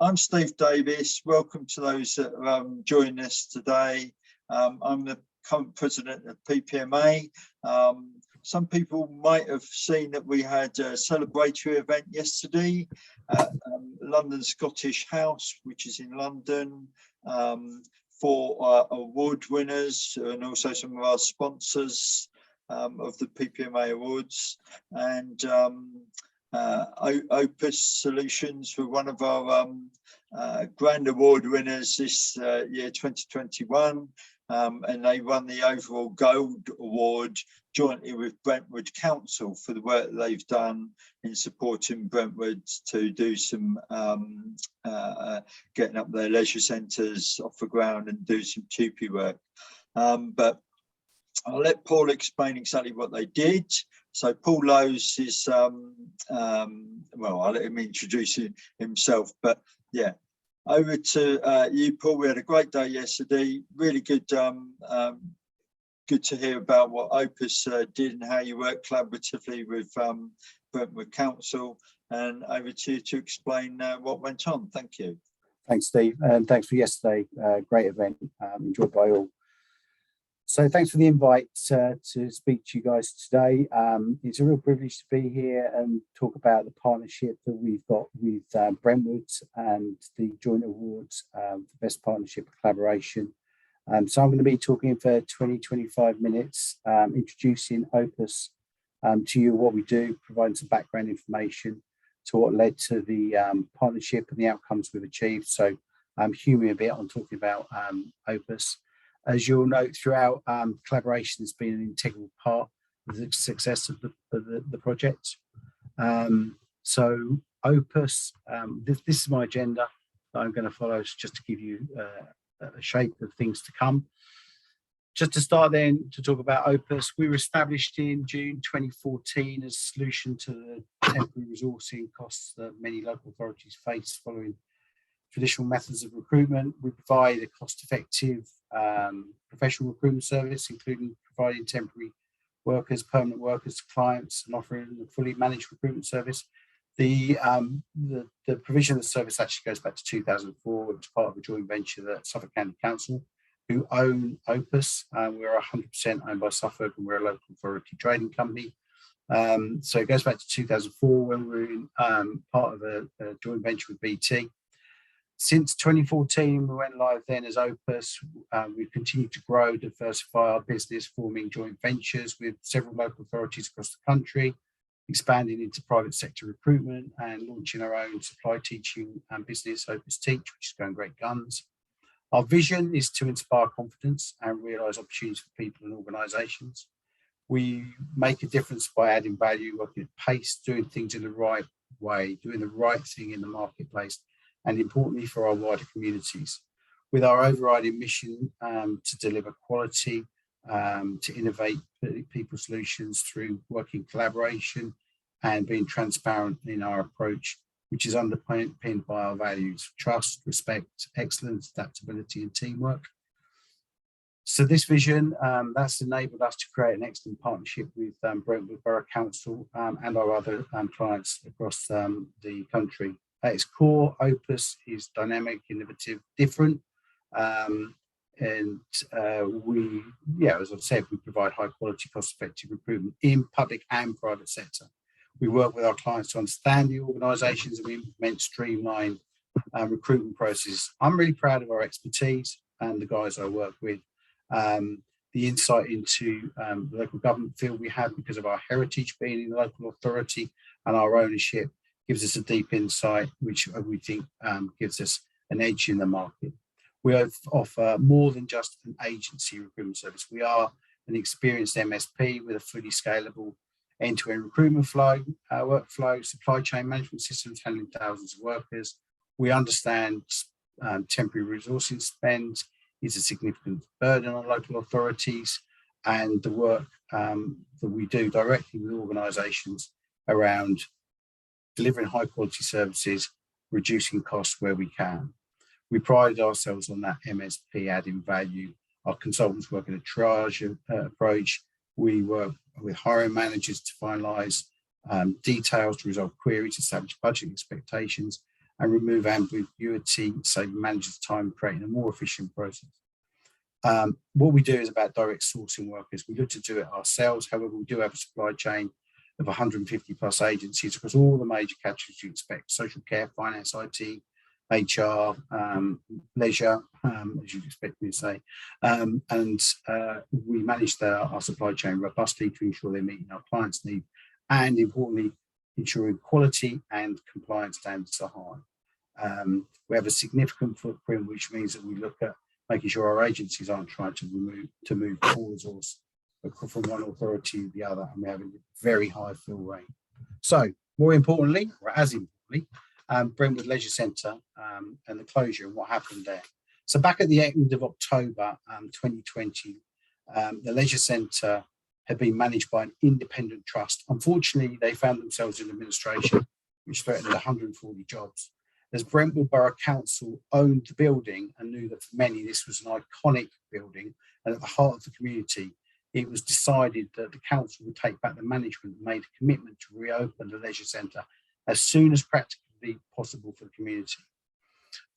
I'm Steve Davis. Welcome to those that join us today. I'm the current president of PPMA. Some people might have seen that we had a celebratory event yesterday at London Scottish House, which is in London, for award winners and also some of our sponsors of the PPMA Awards. And Opus Solutions were one of our grand award winners this year 2021, and they won the overall gold award jointly with Brentwood Council for the work they've done in supporting Brentwood to do some getting up their leisure centres off the ground and do some TUPE work. But I'll let Paul explain exactly what they did. So Paul Lowes is, well, I'll let him introduce himself, but yeah, over to you, Paul. We had a great day yesterday. Really good, good to hear about what Opus did and how you work collaboratively with Brentwood Council. And over to you to explain what went on. Thank you. Thanks, Steve, and thanks for yesterday. Great event, enjoyed by all. So thanks for the invite to speak to you guys today. It's a real privilege to be here and talk about the partnership that we've got with Brentwood and the joint awards for Best Partnership Collaboration. So I'm going to be talking for 20-25 minutes, introducing Opus to you, what we do, providing some background information to what led to the partnership and the outcomes we've achieved. So I'm humouring a bit on talking about Opus. As you'll note throughout, collaboration has been an integral part of the success of the project. So Opus, this is my agenda that I'm going to follow just to give you a shape of things to come. Just to start then, to talk about Opus, we were established in June 2014 as a solution to the temporary resourcing costs that many local authorities face following traditional methods of recruitment. We provide a cost-effective professional recruitment service, including providing temporary workers, permanent workers to clients, and offering a fully managed recruitment service. The provision of the service actually goes back to 2004. It was part of a joint venture that Suffolk County Council, who own Opus. We're 100% owned by Suffolk, and we're a local authority trading company. So it goes back to 2004 when we were in part of a joint venture with BT. Since 2014, we went live then as Opus. We've continued to grow, diversify our business, forming joint ventures with several local authorities across the country, expanding into private sector recruitment and launching our own supply teaching business, Opus Teach, which is going great guns. Our vision is to inspire confidence and realise opportunities for people and organisations. We make a difference by adding value, working at pace, doing things in the right way, doing the right thing in the marketplace, and importantly for our wider communities. With our overriding mission to deliver quality, to innovate people solutions through working collaboration and being transparent in our approach, which is underpinned by our values: trust, respect, excellence, adaptability, and teamwork. So this vision, that's enabled us to create an excellent partnership with Brentwood Borough Council and our other clients across the country. At its core, Opus is dynamic, innovative, different, and we, as I've said, we provide high quality, cost-effective recruitment in public and private sector. We work with our clients to understand the organisations and we implement streamlined recruitment processes. I'm really proud of our expertise and the guys I work with. The insight into the local government field we have because of our heritage being in the local authority and our ownership gives us a deep insight, which we think gives us an edge in the market. We offer more than just an agency recruitment service. We are an experienced MSP with a fully scalable end-to-end recruitment flow, workflow, supply chain management systems handling thousands of workers. We understand temporary resourcing spend is a significant burden on local authorities, and the work that we do directly with organisations around delivering high quality services, reducing costs where we can. We pride ourselves on that MSP adding value. Our consultants work in a triage approach. We work with hiring managers to finalise details to resolve queries, establish budget expectations, and remove ambiguity, saving managers time, creating a more efficient process. What we do is about direct sourcing workers. We look to do it ourselves. However, we do have a supply chain of 150 plus agencies across all the major categories you expect: social care, finance, IT, HR, leisure, as you'd expect me to say. We manage our supply chain robustly to ensure they're meeting our clients' needs, and importantly, ensuring quality and compliance standards are high. We have a significant footprint, which means that we look at making sure our agencies aren't trying to move all resource from one authority to the other, and we have a very high fill rate. So, more importantly, or as importantly, Brentwood Leisure Centre and the closure and what happened there. So back at the end of October 2020, the Leisure Centre had been managed by an independent trust. Unfortunately, they found themselves in administration, which threatened 140 jobs. As Brentwood Borough Council owned the building and knew that for many this was an iconic building and at the heart of the community, it was decided that the council would take back the management and made a commitment to reopen the Leisure Centre as soon as practically possible for the community.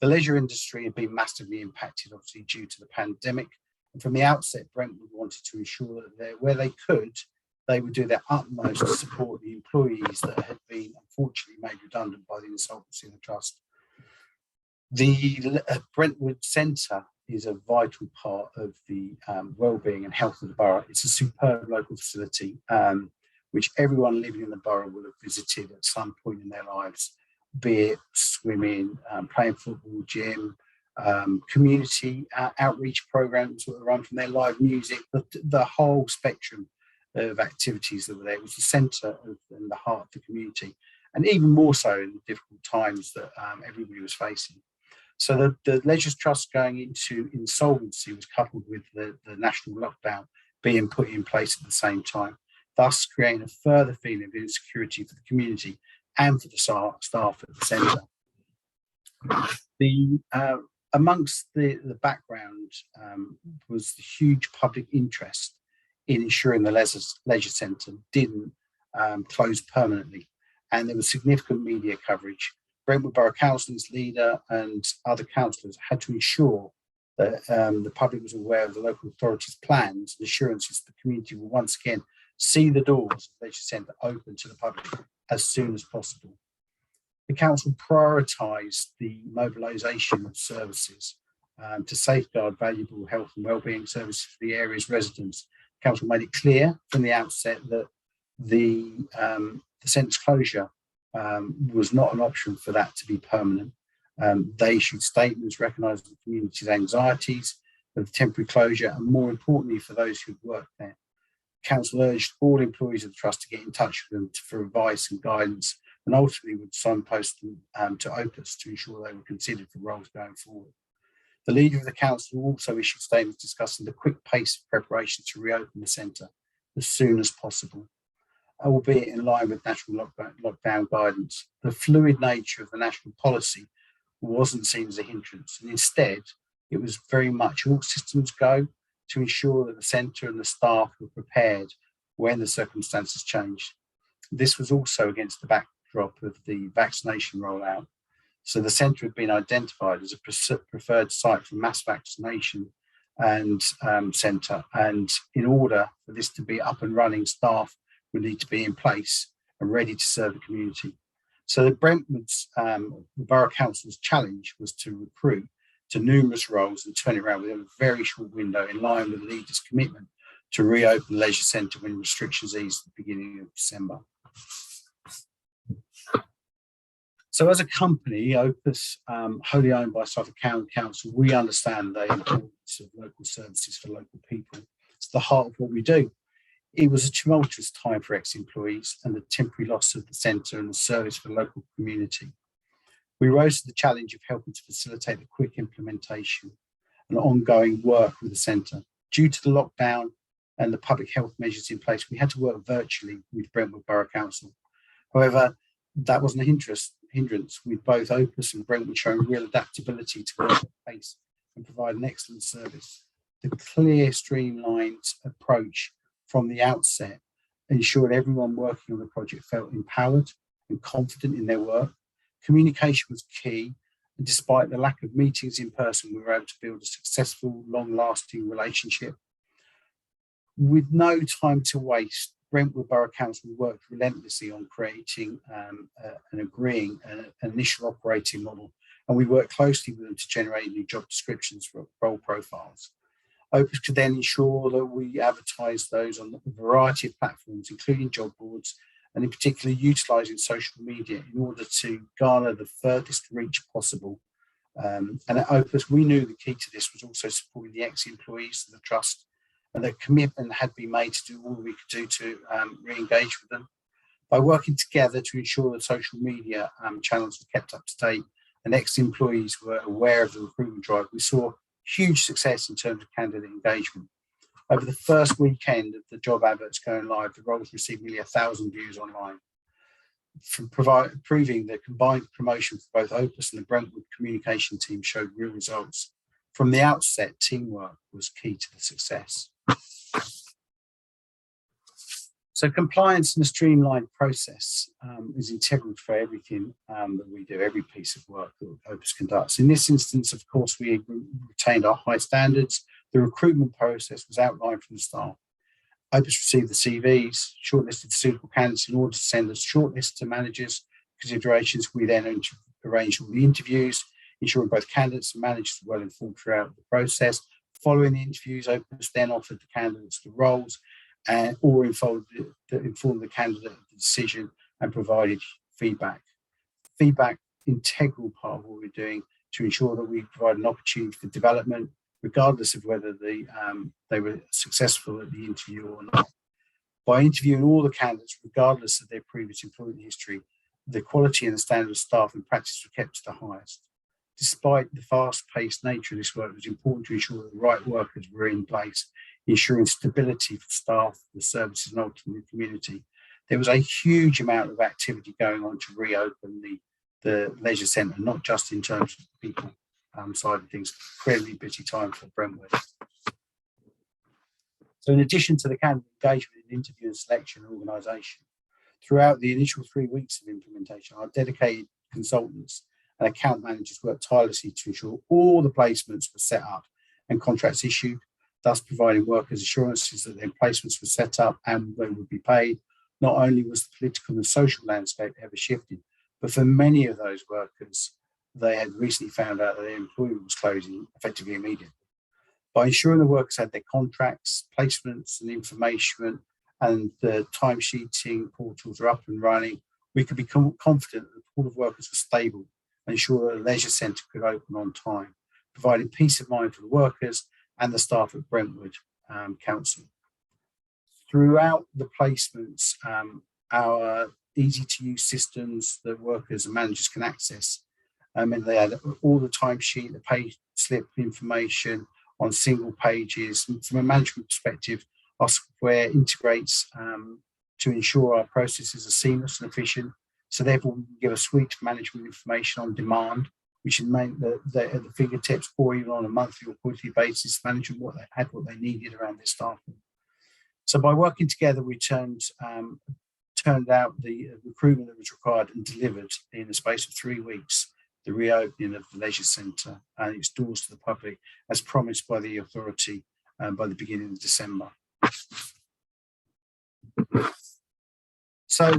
The leisure industry had been massively impacted, obviously, due to the pandemic. And from the outset, Brentwood wanted to ensure that where they could, they would do their utmost to support the employees that had been unfortunately made redundant by the insolvency of the trust. The Brentwood Centre is a vital part of the well-being and health of the borough. It's a superb local facility, which everyone living in the borough will have visited at some point in their lives, be it swimming, playing football, gym, community outreach programs that run from their live music, the whole spectrum of activities that were there. It was the centre and the heart of the community, and even more so in the difficult times that everybody was facing. So the Leisure Trust going into insolvency was coupled with the national lockdown being put in place at the same time, thus creating a further feeling of insecurity for the community and for the staff at the centre. Amongst the background was the huge public interest in ensuring the Leisure Centre didn't close permanently, and there was significant media coverage. Brentwood Borough Council's leader and other councillors had to ensure that the public was aware of the local authorities' plans and assurances the community will once again see the doors of the Leisure Centre open to the public as soon as possible. The council prioritised the mobilisation of services to safeguard valuable health and wellbeing services for the area's residents. The council made it clear from the outset that the centre's closure was not an option for that to be permanent. They issued statements recognising the community's anxieties of the temporary closure, and more importantly for those who'd worked there. Council urged all employees of the trust to get in touch with them for advice and guidance, and ultimately would signpost them to Opus to ensure they were considered for roles going forward. The leader of the council also issued statements discussing the quick pace of preparation to reopen the centre as soon as possible, albeit in line with national lockdown guidance. The fluid nature of the national policy wasn't seen as a hindrance, and instead it was very much all systems go to ensure that the centre and the staff were prepared when the circumstances changed. This was also against the backdrop of the vaccination rollout. So the centre had been identified as a preferred site for mass vaccination and centre, and in order for this to be up and running, staff would need to be in place and ready to serve the community. So the Brentwood's Borough Council's challenge was to recruit to numerous roles and turn it around within a very short window, in line with the leader's commitment to reopen the Leisure Centre when restrictions eased at the beginning of December. So as a company, Opus, wholly owned by Suffolk County Council, we understand the importance of local services for local people. It's the heart of what we do. It was a tumultuous time for ex-employees and the temporary loss of the centre and the service for the local community. We rose to the challenge of helping to facilitate the quick implementation and ongoing work with the centre. Due to the lockdown and the public health measures in place, we had to work virtually with Brentwood Borough Council. However, that wasn't a hindrance, with both Opus and Brentwood showing real adaptability to work at pace and provide an excellent service. The clear, streamlined approach from the outset ensured everyone working on the project felt empowered and confident in their work, Communication was key, and despite the lack of meetings in person, we were able to build a successful, long-lasting relationship. With no time to waste, Brentwood Borough Council worked relentlessly on creating and agreeing an initial operating model, and we worked closely with them to generate new job descriptions for role profiles. Opus could then ensure that we advertise those on a variety of platforms, including job boards, and in particular utilising social media in order to garner the furthest reach possible. And at Opus, we knew the key to this was also supporting the ex-employees of the trust, and that commitment had been made to do all we could do to re-engage with them. By working together to ensure that social media channels were kept up to date and ex-employees were aware of the recruitment drive, we saw huge success in terms of candidate engagement. Over the first weekend of the job adverts going live, the roles received nearly 1,000 views online, proving the combined promotion for both Opus and the Brentwood communication team showed real results. From the outset, teamwork was key to the success. So compliance and a streamlined process is integral for everything that we do, every piece of work that Opus conducts. In this instance, of course, we retained our high standards. The recruitment process was outlined from the start. Opus received the CVs, shortlisted suitable candidates in order to send a shortlist to managers' considerations. We then arranged all the interviews, ensuring both candidates and managers were well informed throughout the process. Following the interviews, Opus then offered the candidates the roles or informed the candidate of the decision and provided feedback. Feedback, integral part of what we're doing to ensure that we provide an opportunity for development, regardless of whether they were successful at the interview or not. By interviewing all the candidates, regardless of their previous employment history, the quality and the standard of staff and practice were kept to the highest. Despite the fast-paced nature of this work, it was important to ensure that the right workers were in place, ensuring stability for staff, the services, and ultimately the community. There was a huge amount of activity going on to reopen the leisure centre, not just in terms of the people side of things. Incredibly busy time for Brentwood. So in addition to the candidate engagement in interview and selection and organisation, throughout the initial 3 weeks of implementation, our dedicated consultants and account managers worked tirelessly to ensure all the placements were set up and contracts issued, thus providing workers assurances that their placements were set up and they would be paid. Not only was the political and social landscape ever shifted, but for many of those workers, they had recently found out that their employment was closing effectively immediately. By ensuring the workers had their contracts, placements and information, and the timesheeting portals are up and running, we could become confident that the pool of workers was stable and ensure that the leisure centre could open on time, providing peace of mind for the workers and the staff at Brentwood Council. Throughout the placements, our easy-to-use systems that workers and managers can access, and they had all the timesheet, the pay slip information on single pages. From a management perspective, our software integrates to ensure our processes are seamless and efficient. So therefore, we can give a suite of management information on demand, which is at the fingertips, or even on a monthly or quarterly basis, managing what they needed around their staffing. So by working together, we turned out the recruitment that was required and delivered in the space of 3 weeks, the reopening of the leisure centre and its doors to the public, as promised by the authority by the beginning of December. So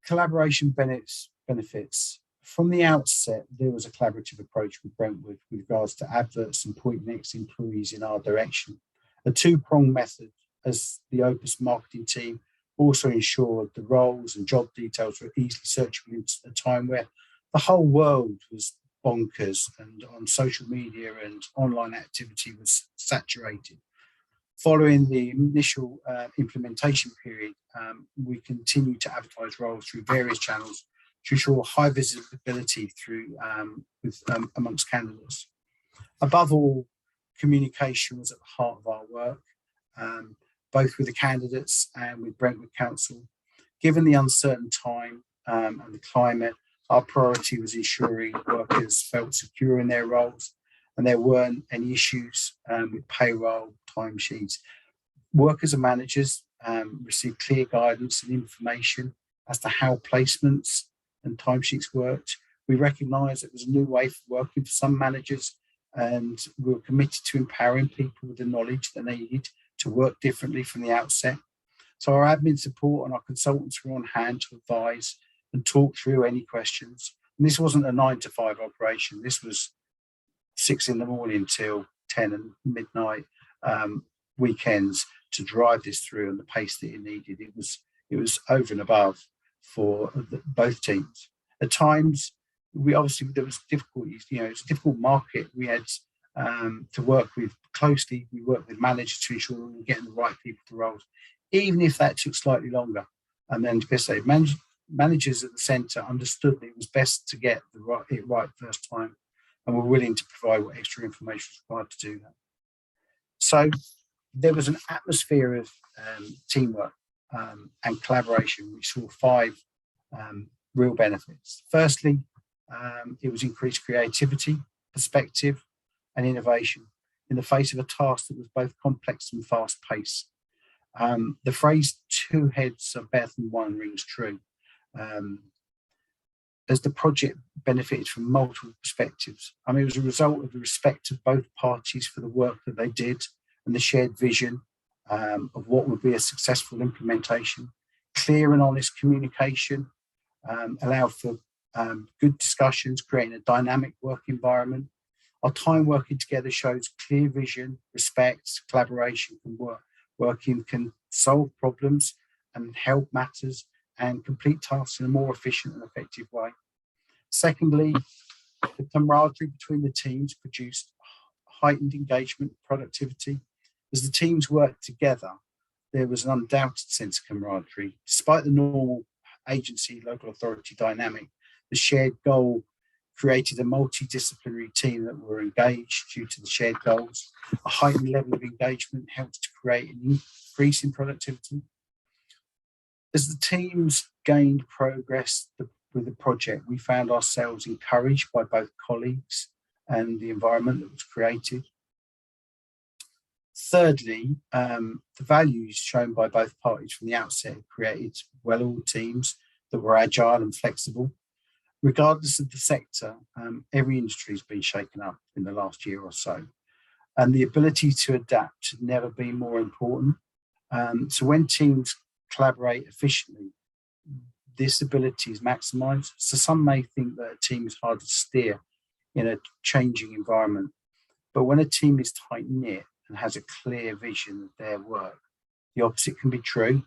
collaboration benefits. From the outset, there was a collaborative approach with Brentwood with regards to adverts and pointing ex-employees in our direction. A two-pronged method, as the Opus marketing team also ensured the roles and job details were easily searchable at a time where the whole world was bonkers and on social media and online activity was saturated. Following the initial implementation period, we continued to advertise roles through various channels to ensure high visibility amongst candidates. Above all, communication was at the heart of our work, both with the candidates and with Brentwood Council. Given the uncertain time and the climate, our priority was ensuring workers felt secure in their roles and there weren't any issues with payroll, timesheets. Workers and managers received clear guidance and information as to how placements and timesheets worked. We recognised it was a new way of working for some managers, and we were committed to empowering people with the knowledge that they needed to work differently from the outset. So our admin support and our consultants were on hand to advise and talk through any questions. And this wasn't a 9 to 5 operation. This was 6 in the morning till 10 and midnight, weekends, to drive this through and the pace that it needed. It was over and above for both teams. At times, there was difficulties. It's a difficult market. We had to work with closely. We worked with managers to ensure we were getting the right people to roles, even if that took slightly longer. And then, to say, managers at the centre understood that it was best to get it right first time, and were willing to provide what extra information was required to do that. So there was an atmosphere of teamwork and collaboration. We saw 5 real benefits. Firstly, it was increased creativity, perspective, and innovation in the face of a task that was both complex and fast-paced. The phrase "two heads are better than one" rings true, as the project benefited from multiple perspectives. It was a result of the respect of both parties for the work that they did and the shared vision of what would be a successful implementation. Clear and honest communication allowed for good discussions, creating a dynamic work environment. Our time working together shows clear vision, respect, collaboration, working can solve problems and help matters and complete tasks in a more efficient and effective way. Secondly, the camaraderie between the teams produced heightened engagement and productivity. As the teams worked together, there was an undoubted sense of camaraderie. Despite the normal agency, local authority dynamic, the shared goal created a multidisciplinary team that were engaged due to the shared goals. A heightened level of engagement helped to create an increase in productivity. As the teams gained progress with the project, we found ourselves encouraged by both colleagues and the environment that was created. Thirdly, the values shown by both parties from the outset created well-oiled teams that were agile and flexible. Regardless of the sector, every industry has been shaken up in the last year or so, and the ability to adapt has never been more important. So when teams collaborate efficiently, this ability is maximised. So some may think that a team is hard to steer in a changing environment, but when a team is tight-knit and has a clear vision of their work, the opposite can be true.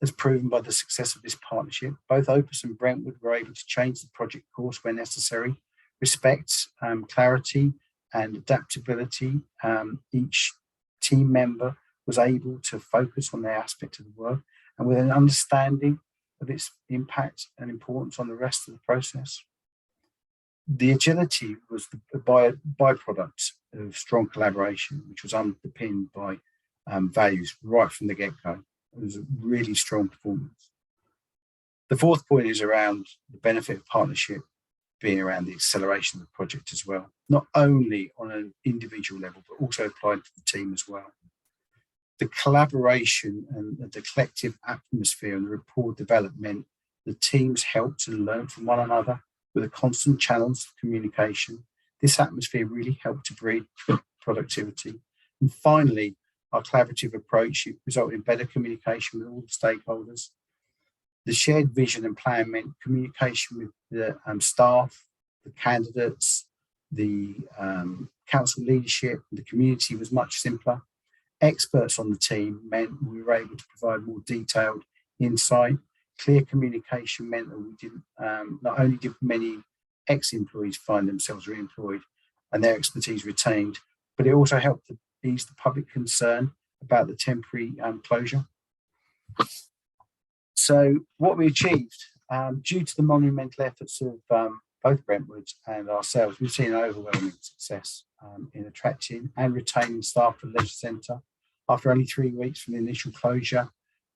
As proven by the success of this partnership, both Opus and Brentwood were able to change the project course where necessary. Respect, clarity, and adaptability. Each team member was able to focus on their aspect of the work and with an understanding of its impact and importance on the rest of the process. The agility was the byproduct of strong collaboration, which was underpinned by values right from the get-go. It was a really strong performance. The fourth point is around the benefit of partnership being around the acceleration of the project as well, not only on an individual level, but also applied to the team as well. The collaboration and the collective atmosphere and the rapport development, the teams helped and learned from one another with a constant challenge of communication. This atmosphere really helped to breed productivity. And finally, our collaborative approach resulted in better communication with all the stakeholders. The shared vision and plan meant communication with the staff, the candidates, the council leadership, the community was much simpler. Experts on the team meant we were able to provide more detailed insight. Clear communication meant that we didn't, not only did many ex-employees find themselves re-employed and their expertise retained, but it also helped to ease the public concern about the temporary closure. So what we achieved, due to the monumental efforts of both Brentwood and ourselves, we've seen an overwhelming success in attracting and retaining staff at the Leisure Centre. After only 3 weeks from the initial closure,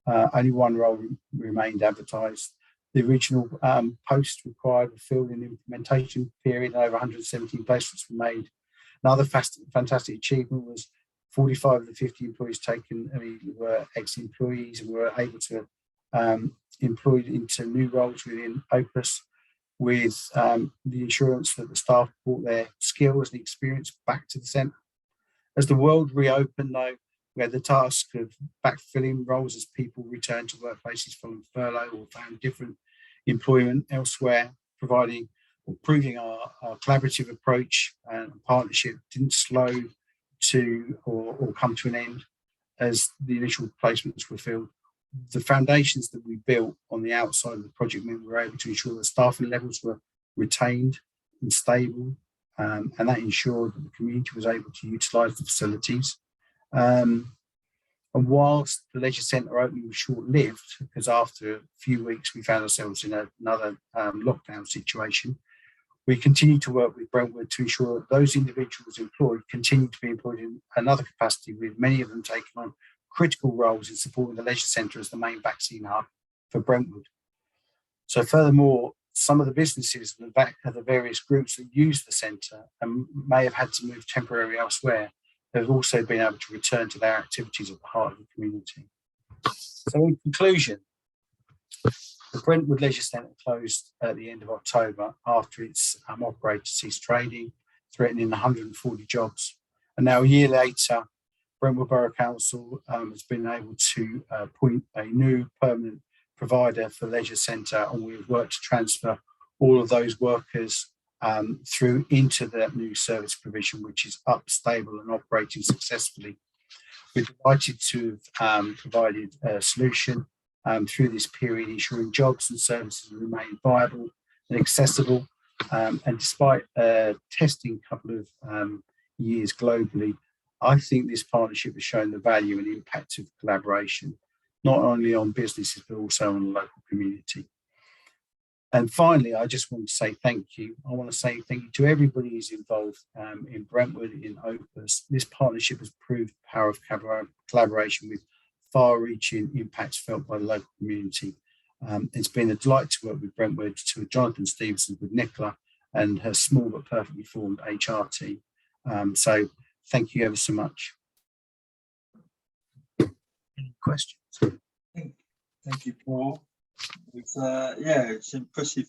only one role remained advertised. The original post required were filled in the implementation period, and over 117 placements were made. Another fantastic achievement was 45 of the 50 employees taken were ex-employees and were able to employed into new roles within Opus. with the assurance that the staff brought their skills and experience back to the centre. As the world reopened, though, we had the task of backfilling roles as people returned to workplaces following furlough or found different employment elsewhere, proving our collaborative approach and partnership didn't slow to or come to an end as the initial placements were filled. The foundations that we built on the outside of the project meant we were able to ensure that staffing levels were retained and stable, and that ensured that the community was able to utilise the facilities. And whilst the leisure centre opening was short-lived, because after a few weeks we found ourselves in another lockdown situation, we continued to work with Brentwood to ensure that those individuals employed continued to be employed in another capacity, with many of them taking on critical roles in supporting the leisure centre as the main vaccine hub for Brentwood. So furthermore, some of the businesses of the various groups that use the centre and may have had to move temporarily elsewhere have also been able to return to their activities at the heart of the community. So in conclusion, the Brentwood Leisure Centre closed at the end of October after its operator ceased trading, threatening 140 jobs. And now a year later, Brentwood Borough Council has been able to appoint a new permanent provider for the leisure centre, and we've worked to transfer all of those workers through into that new service provision, which is up, stable and operating successfully. We're delighted to have provided a solution through this period, ensuring jobs and services remain viable and accessible. And despite testing a couple of years globally, I think this partnership has shown the value and impact of collaboration, not only on businesses, but also on the local community. And finally, I just want to say thank you. I want to say thank you to everybody who's involved in Brentwood, in Opus. This partnership has proved the power of collaboration with far-reaching impacts felt by the local community. It's been a delight to work with Brentwood, to Jonathan Stevenson, with Nicola and her small but perfectly formed HR team. So thank you ever so much. Any questions? Thank you, Paul. It's it's an impressive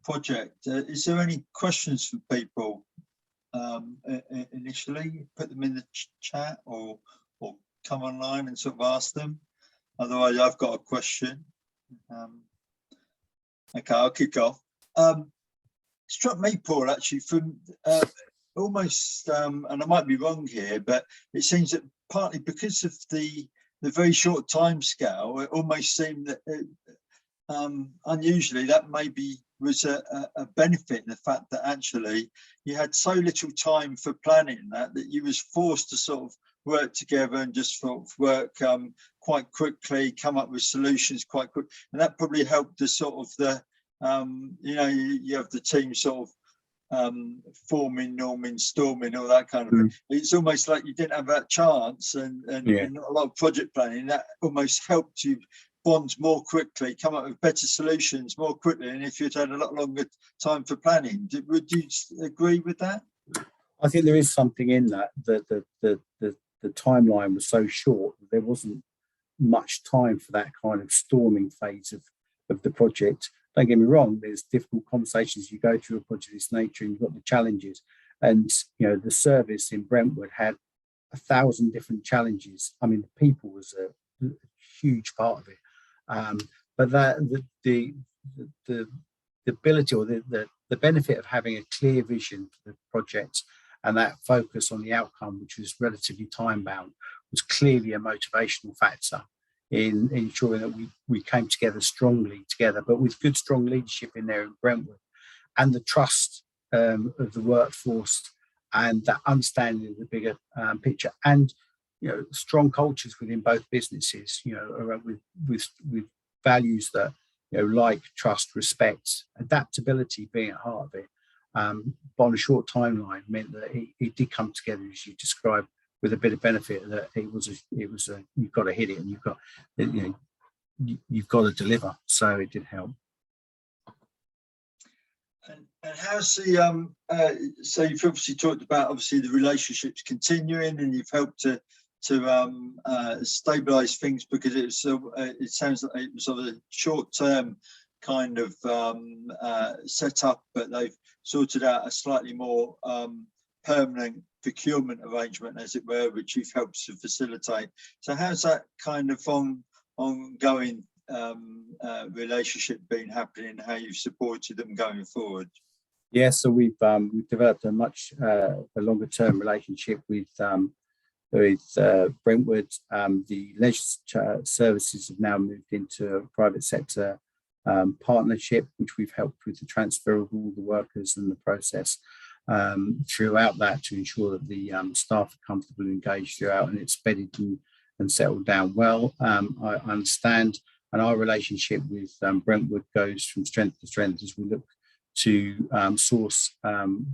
project. Is there any questions from people initially? Put them in the chat or come online and sort of ask them. Otherwise, I've got a question. Okay, I'll kick off. Struck me, Paul, actually, from almost, and I might be wrong here, but it seems that partly because of the very short time scale, it almost seemed that unusually that maybe was a benefit in the fact that actually you had so little time for planning that you was forced to sort of work together and just sort of work quite quickly, come up with solutions quite quick, and that probably helped the sort of the you have the team sort of forming, norming, storming, all that kind of thing. It's almost like you didn't have that chance and not a lot of project planning. That almost helped you bond more quickly, come up with better solutions more quickly, and if you'd had a lot longer time for planning. Would you agree with that? I think there is something in that. The timeline was so short that there wasn't much time for that kind of storming phase of the project. Don't get me wrong, there's difficult conversations you go through a project of this nature, and you've got the challenges. And the service in Brentwood had 1,000 different challenges. I mean, the people was a huge part of it. But the ability or the benefit of having a clear vision for the project and that focus on the outcome, which was relatively time bound, was clearly a motivational factor in ensuring that we came together strongly together, but with good, strong leadership in there in Brentwood, and the trust of the workforce and that understanding of the bigger picture, and strong cultures within both businesses, with values that like trust, respect, adaptability being at heart of it. But on a short timeline meant that it did come together as you described, with a bit of benefit that it was you've got to hit it, and you've got to deliver. So it did help. And how's the so you've obviously talked about the relationships continuing, and you've helped to stabilise things, because it sounds like it was of a short term kind of set up, but they've sorted out a slightly more permanent procurement arrangement, as it were, which you've helped to facilitate. So how's that kind of ongoing relationship been happening, how you've supported them going forward? Yeah, so we've developed a much longer term relationship with Brentwood. The leisure services have now moved into a private sector partnership, which we've helped with the transfer of all the workers and the process throughout that, to ensure that the staff are comfortable and engaged throughout, and it's bedded and settled down well. I understand, and our relationship with Brentwood goes from strength to strength as we look to source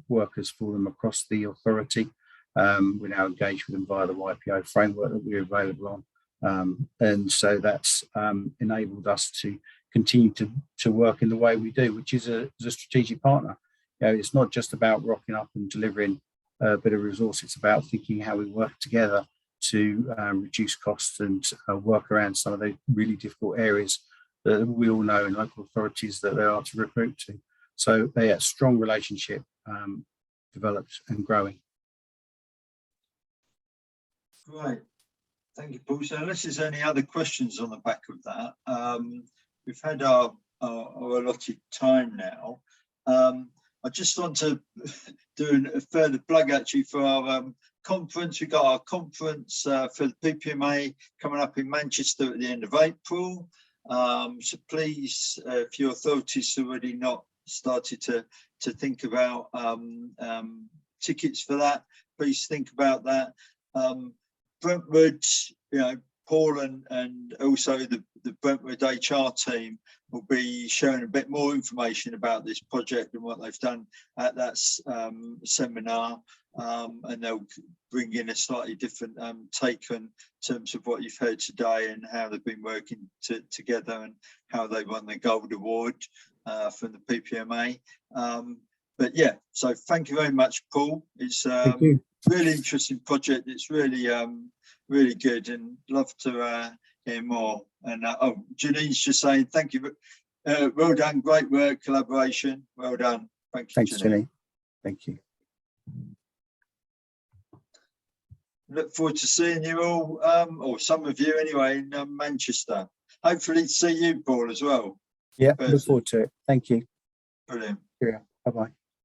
workers for them across the authority. We're now engaged with them via the YPO framework that we're available on, and so that's enabled us to continue to work in the way we do, which is as a strategic partner. You know, it's not just about rocking up and delivering a bit of resource. It's about thinking how we work together to reduce costs and work around some of the really difficult areas that we all know in local authorities that they are to recruit to. So yeah, strong relationship developed and growing. Right, thank you, Paul. So unless there's any other questions on the back of that, we've had our allotted time now. I just want to do a further plug actually for our conference. We've got our conference for the PPMA coming up in Manchester at the end of April. So please, if your authority's already not started to think about tickets for that, please think about that. Brentwood, you know, Paul and also the Brentwood HR team will be sharing a bit more information about this project and what they've done at that seminar, and they'll bring in a slightly different take in terms of what you've heard today and how they've been working together and how they won the Gold Award from the PPMA. But yeah, so thank you very much, Paul. It's really interesting project. It's really really good, and love to hear more. And oh, Janine's just saying thank you. Well done, great work, collaboration. Well done. Thank you. Thanks, Janine. Thank you. Look forward to seeing you all, or some of you anyway, in Manchester. Hopefully to see you, Paul, as well. Yeah, look forward to it. Thank you. Brilliant. Yeah, bye-bye.